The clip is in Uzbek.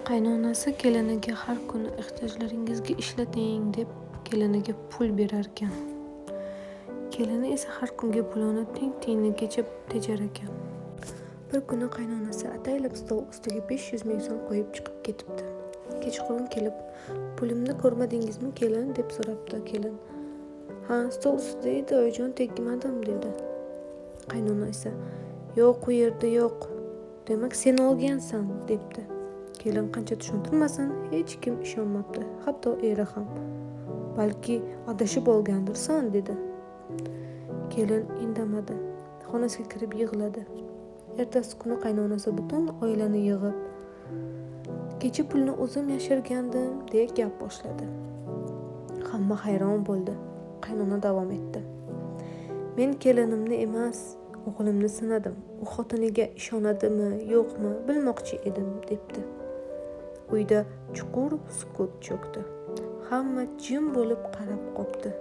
Qaynonasi keliniga har kuni ehtiyojlaringizga ishlating deb keliniga pul berarkan. Kelini esa har kungi pulini tiyinigacha tejar ekan. Bir kuni qaynonasi ataylab stol ustiga 500 ming so'm qo'yib chiqib ketibdi. Kechqurun kelib, "Pulimni ko'rmadingizmi kelin?" deb so'rabdi kelin. "Ha, stol ustida edi, oyijon, tegmadim" dedi. Qaynona esa, "Yo'q, u yerda yo'q. Demak, sen olgansan" debdi. Kelin qancha tushuntirmasin, hech kim ishonmabdi, hatto eri ham. "Balki adashib olgandirsan" dedi. Kelin indamadi, xonasiga kirib yig'ladi. Ertasi kuni qaynonasi butun oilani yig'ib, "Kecha pulni o'zim yashirgandim" deya gap boshladi. Hamma hayron bo'ldi. Qaynona davom etdi. "Men kelinimni emas, o'g'limni sinadim. U xotiniga ishonadimi, yo'qmi bilmoqchi edim" debdi. Uyda chuqur sukut cho'kdi. Hamma jim bo'lib qarab qopti.